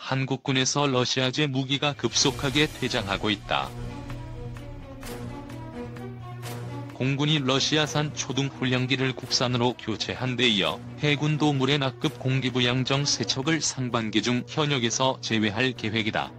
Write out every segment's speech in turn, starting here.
한국군에서 러시아제 무기가 급속하게 퇴장하고 있다. 공군이 러시아산 초등훈련기를 국산으로 교체한 데 이어 해군도 무레나급 공기부양정 3척을 상반기 중 현역에서 제외할 계획이다.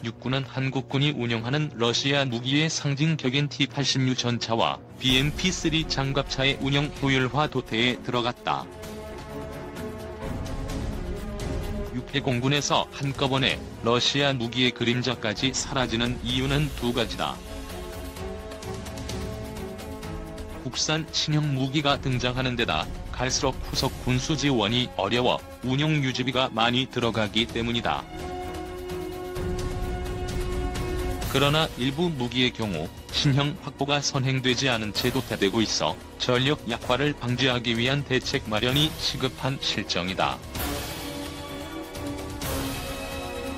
육군은 한국군이 운영하는 러시아 무기의 상징격인 T-86 전차와 BMP-3 장갑차의 운영 효율화 도태에 들어갔다. 육해공군에서 한꺼번에 러시아 무기의 그림자까지 사라지는 이유는 두 가지다. 국산 신형 무기가 등장하는 데다 갈수록 후속 군수 지원이 어려워 운용 유지비가 많이 들어가기 때문이다. 그러나 일부 무기의 경우 신형 확보가 선행되지 않은 채 도태되고 있어 전력 약화를 방지하기 위한 대책 마련이 시급한 실정이다.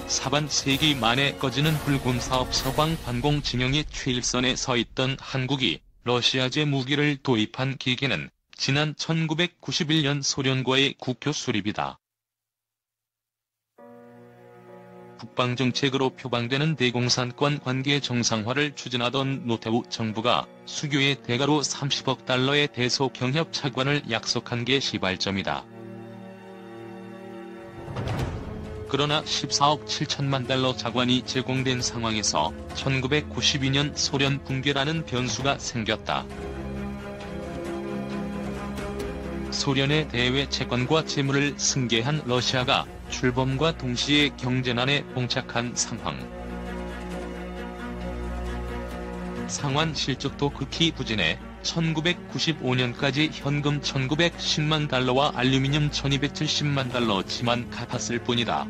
사반 세기 만에 꺼지는 불곰사업 서방 반공 진영의 최일선에 서 있던 한국이 러시아제 무기를 도입한 계기는 지난 1991년 소련과의 국교 수립이다. 국방정책으로 표방되는 대공산권 관계 정상화를 추진하던 노태우 정부가 수교의 대가로 30억 달러의 대소 경협 차관을 약속한 게 시발점이다. 그러나 14억 7천만 달러 차관이 제공된 상황에서 1992년 소련 붕괴라는 변수가 생겼다. 소련의 대외 채권과 재물을 승계한 러시아가 출범과 동시에 경제난에 봉착한 상황. 상환 실적도 극히 부진해 1995년까지 현금 1910만 달러와 알루미늄 1270만 달러치만 갚았을 뿐이다.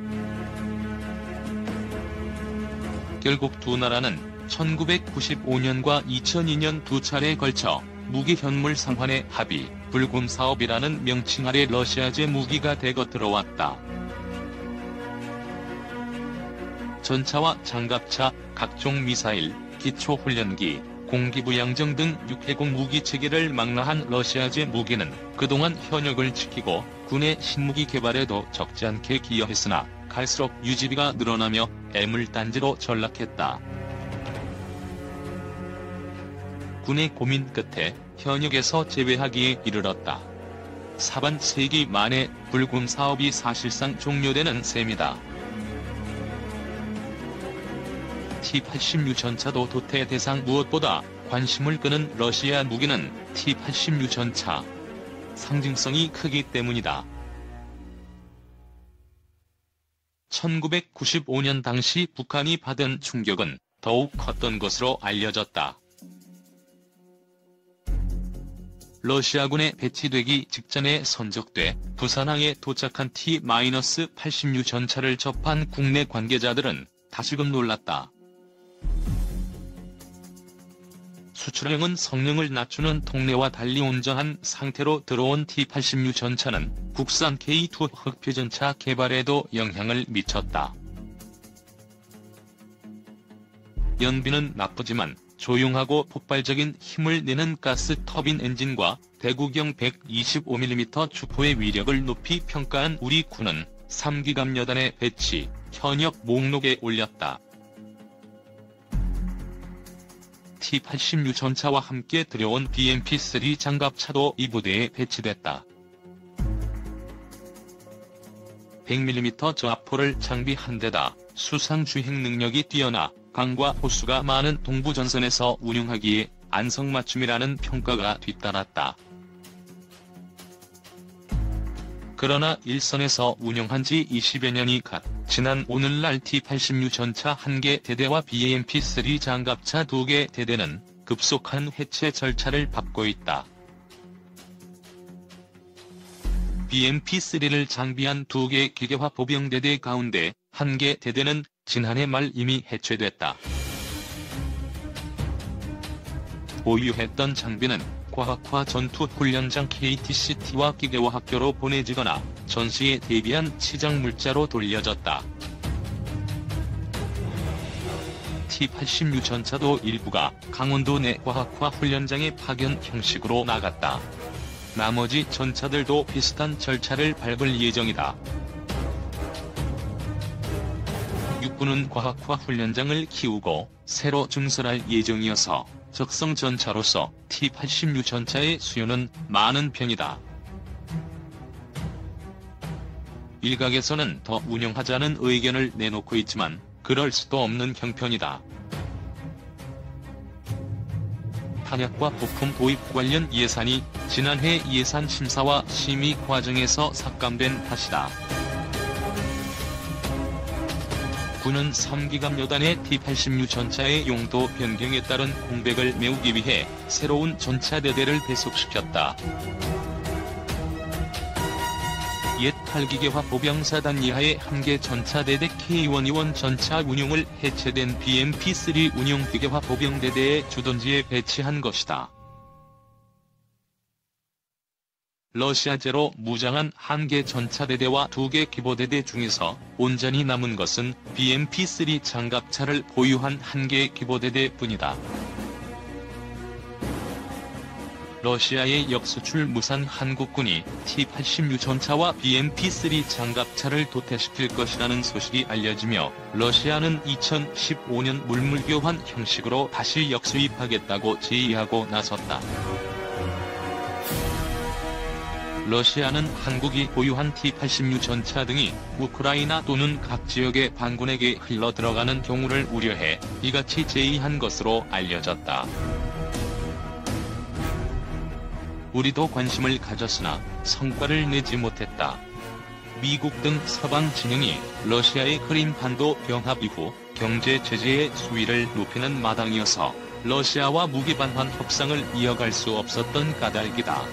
결국 두 나라는 1995년과 2002년 두 차례에 걸쳐 무기 현물 상환의 합의, 불곰사업이라는 명칭 아래 러시아제 무기가 대거 들어왔다. 전차와 장갑차, 각종 미사일, 기초훈련기, 공기부양정 등 육해공 무기체계를 망라한 러시아제 무기는 그동안 현역을 지키고 군의 신무기 개발에도 적지 않게 기여했으나 갈수록 유지비가 늘어나며 애물단지로 전락했다. 군의 고민 끝에 현역에서 제외하기에 이르렀다. 사반 세기 만에 불곰 사업이 사실상 종료되는 셈이다. T-86 전차도 도태 대상. 무엇보다 관심을 끄는 러시아 무기는 T-86 전차. 상징성이 크기 때문이다. 1995년 당시 북한이 받은 충격은 더욱 컸던 것으로 알려졌다. 러시아군에 배치되기 직전에 선적돼 부산항에 도착한 T-86 전차를 접한 국내 관계자들은 다시금 놀랐다. 수출형은 성능을 낮추는 통례와 달리 온전한 상태로 들어온 T-86 전차는 국산 K2 흑표전차 개발에도 영향을 미쳤다. 연비는 나쁘지만 조용하고 폭발적인 힘을 내는 가스 터빈 엔진과 대구경 125mm 주포의 위력을 높이 평가한 우리 군은 3기갑 여단의 배치, 현역 목록에 올렸다. T-86 전차와 함께 들여온 BMP-3 장갑차도 이 부대에 배치됐다. 100mm 저압포를 장비한 데다 수상 주행 능력이 뛰어나 강과 호수가 많은 동부전선에서 운용하기에 안성맞춤이라는 평가가 뒤따랐다. 그러나 일선에서 운용한 지 20여 년이 갓 지난 오늘날 T-86 전차 1개 대대와 BMP-3 장갑차 2개 대대는 급속한 해체 절차를 밟고 있다. BMP-3를 장비한 2개 기계화 보병대대 가운데 1개 대대는 지난해 말 이미 해체됐다. 보유했던 장비는 과학화 전투훈련장 KTCT와 기계화 학교로 보내지거나 전시에 대비한 치장 물자로 돌려졌다. T-86 전차도 일부가 강원도 내 과학화 훈련장에 파견 형식으로 나갔다. 나머지 전차들도 비슷한 절차를 밟을 예정이다. 육군은 과학화 훈련장을 키우고 새로 증설할 예정이어서 적성 전차로서 T-86 전차의 수요는 많은 편이다. 일각에서는 더 운영하자는 의견을 내놓고 있지만 그럴 수도 없는 형편이다. 탄약과 부품 도입 관련 예산이 지난해 예산 심사와 심의 과정에서 삭감된 탓이다. 군은 3기갑 여단의 T-86 전차의 용도 변경에 따른 공백을 메우기 위해 새로운 전차대대를 배속시켰다. 옛 8기계화 보병사단 이하의 한개 전차대대 K121 전차 운용을 해체된 BMP-3 운용 기계화 보병대대의 주둔지에 배치한 것이다. 러시아제로 무장한 한개 전차대대와 2개 기보대대 중에서 온전히 남은 것은 BMP-3 장갑차를 보유한 한개 기보대대뿐이다. 러시아의 역수출 무산 한국군이 T-86 전차와 BMP-3 장갑차를 도태시킬 것이라는 소식이 알려지며 러시아는 2015년 물물교환 형식으로 다시 역수입하겠다고 제의하고 나섰다. 러시아는 한국이 보유한 T-86 전차 등이 우크라이나 또는 각 지역의 반군에게 흘러들어가는 경우를 우려해 이같이 제의한 것으로 알려졌다. 우리도 관심을 가졌으나 성과를 내지 못했다. 미국 등 서방 진영이 러시아의 크림반도 병합 이후 경제 제재의 수위를 높이는 마당이어서 러시아와 무기 반환 협상을 이어갈 수 없었던 까닭이다.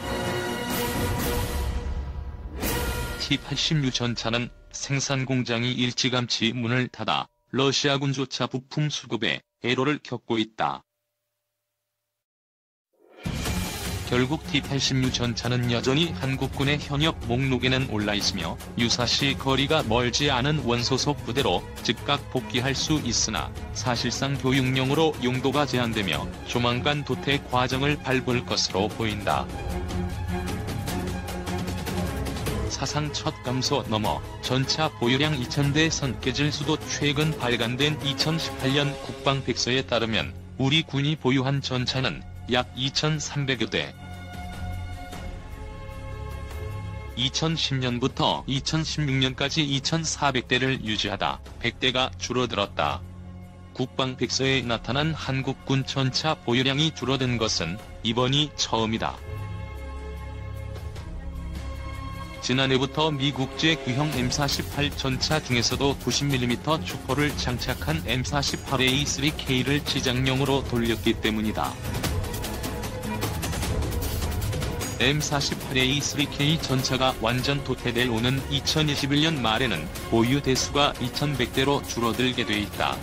T-86 전차는 생산 공장이 일찌감치 문을 닫아 러시아군조차 부품 수급에 애로를 겪고 있다. 결국 T-86 전차는 여전히 한국군의 현역 목록에는 올라있으며 유사시 거리가 멀지 않은 원소속 부대로 즉각 복귀할 수 있으나 사실상 교육용으로 용도가 제한되며 조만간 도태 과정을 밟을 것으로 보인다. 사상 첫 감소 넘어 전차 보유량 2000대 선 깨질 수도. 최근 발간된 2018년 국방백서에 따르면 우리 군이 보유한 전차는 약 2,300여 대. 2010년부터 2016년까지 2,400대를 유지하다 100대가 줄어들었다. 국방백서에 나타난 한국군 전차 보유량이 줄어든 것은 이번이 처음이다. 지난해부터 미국제 구형 M48 전차 중에서도 90mm 주포를 장착한 M48A3K를 지장용으로 돌렸기 때문이다. M48A3K 전차가 완전 도태될 오는 2021년 말에는 보유 대수가 2,100대로 줄어들게 돼 있다.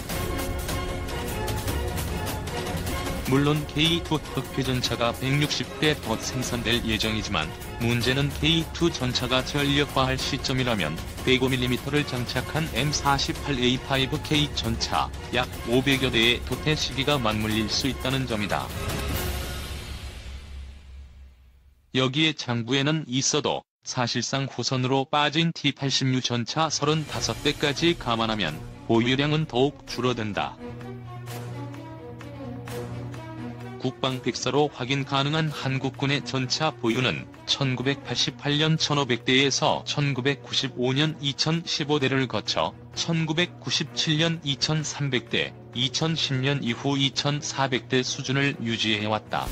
물론 K2 흑표전차가 160대 더 생산될 예정이지만 문제는 K2 전차가 전력화할 시점이라면 105mm를 장착한 M48A5K 전차 약 500여 대의 도태 시기가 맞물릴 수 있다는 점이다. 여기에 장부에는 있어도 사실상 후선으로 빠진 T-86 전차 35대까지 감안하면 보유량은 더욱 줄어든다. 국방백서로 확인 가능한 한국군의 전차 보유는 1988년 1,500대에서 1995년 2,015대를 거쳐 1997년 2,300대, 2010년 이후 2,400대 수준을 유지해왔다.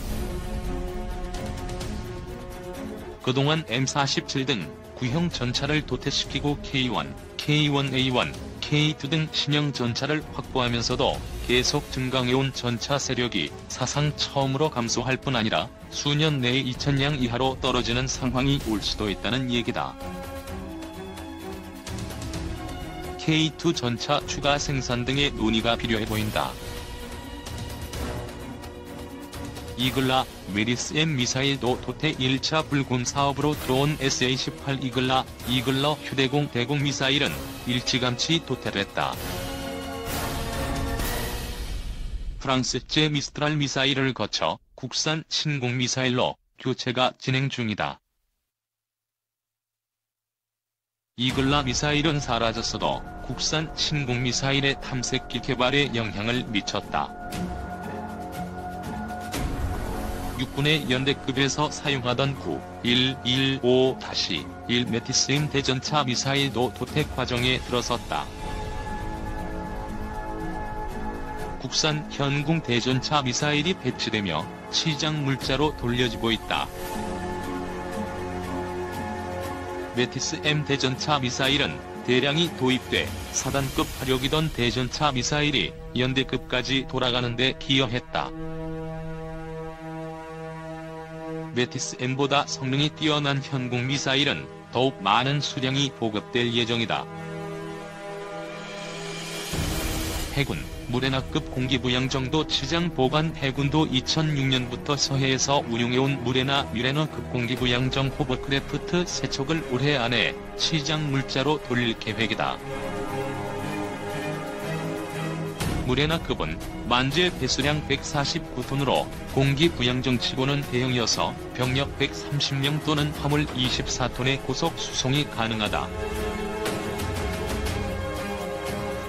그동안 M47 등 구형 전차를 도태시키고 K1, K1A1, K2 등 신형 전차를 확보하면서도 계속 증강해온 전차 세력이 사상 처음으로 감소할 뿐 아니라 수년 내에 2,000량 이하로 떨어지는 상황이 올 수도 있다는 얘기다. K2 전차 추가 생산 등의 논의가 필요해 보인다. 이글라, 메리스-M 미사일도 도태 1차 불금 사업으로 들어온 SA-18 이글라 휴대공 대공 미사일은 일찌감치 도태됐다. 프랑스제 미스트랄 미사일을 거쳐 국산 신공 미사일로 교체가 진행 중이다. 이글라 미사일은 사라졌어도 국산 신공 미사일의 탐색기 개발에 영향을 미쳤다. 육군의 연대급에서 사용하던 9.115-1 메티스임 대전차 미사일도 도택 과정에 들어섰다. 국산 현궁 대전차 미사일이 배치되며 시장 물자로 돌려지고 있다. 메티스-M 대전차 미사일은 대량이 도입돼 사단급 화력이던 대전차 미사일이 연대급까지 돌아가는 데 기여했다. 메티스-M보다 성능이 뛰어난 현궁 미사일은 더욱 많은 수량이 보급될 예정이다. 해군, 무레나급 공기부양정도 치장 보관 해군도 2006년부터 서해에서 운용해온 무레나 뮤레너급 공기부양정 호버크래프트 3척을 올해 안에 치장 물자로 돌릴 계획이다. 무레나급은 만재 배수량 149톤으로 공기부양정치고는 대형이어서 병력 130명 또는 화물 24톤의 고속 수송이 가능하다.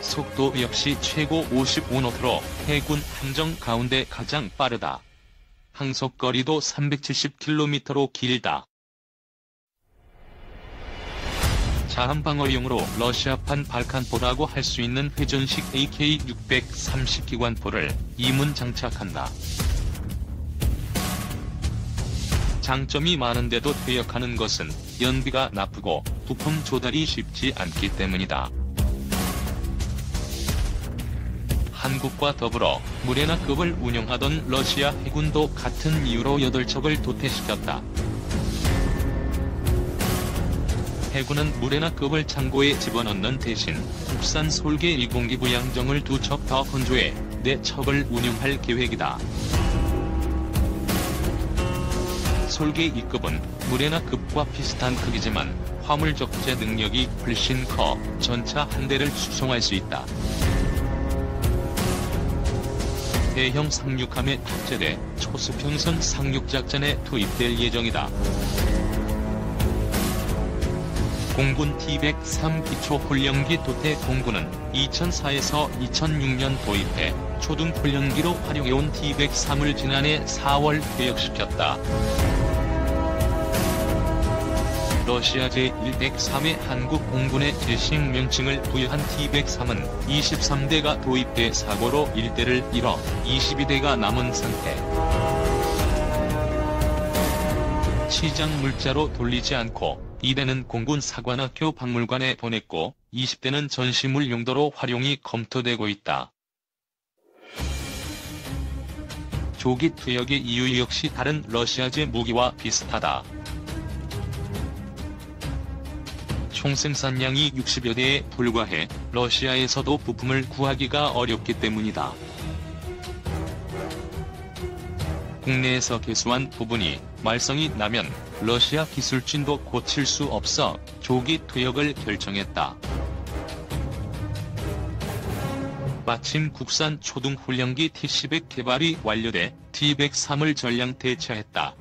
속도 역시 최고 55노트로 해군 함정 가운데 가장 빠르다. 항속거리도 370km로 길다. 자함방어용으로 러시아판 발칸포라고 할 수 있는 회전식 AK-630 기관포를 이문 장착한다. 장점이 많은데도 퇴역하는 것은 연비가 나쁘고 부품 조달이 쉽지 않기 때문이다. 한국과 더불어 무레나급을 운용하던 러시아 해군도 같은 이유로 8척을 도태시켰다. 해군은 무레나급을 창고에 집어넣는 대신 국산 솔개 2공기 부양정을 2척 더 건조해 4척을 운용할 계획이다. 솔개 2급은 무레나급과 비슷한 크기지만 화물 적재 능력이 훨씬 커 전차 한 대를 수송할 수 있다. 대형 상륙함에 탑재돼 초수평선 상륙작전에 투입될 예정이다. 공군 T-103 기초훈련기 도태 공군은 2004에서 2006년 도입해 초등훈련기로 활용해온 T-103을 지난해 4월 퇴역시켰다. 러시아 제103의 한국 공군의 제식 명칭을 부여한 T-103은 23대가 도입돼 사고로 1대를 잃어 22대가 남은 상태. 시장 물자로 돌리지 않고 2대는 공군 사관학교 박물관에 보냈고 20대는 전시물 용도로 활용이 검토되고 있다. 조기 퇴역의 이유 역시 다른 러시아제 무기와 비슷하다. 총 생산량이 60여 대에 불과해 러시아에서도 부품을 구하기가 어렵기 때문이다. 국내에서 개수한 부분이 말썽이 나면 러시아 기술진도 고칠 수 없어 조기 퇴역을 결정했다. 마침 국산 초등훈련기 T-100 개발이 완료돼 T-103을 전량 대체했다.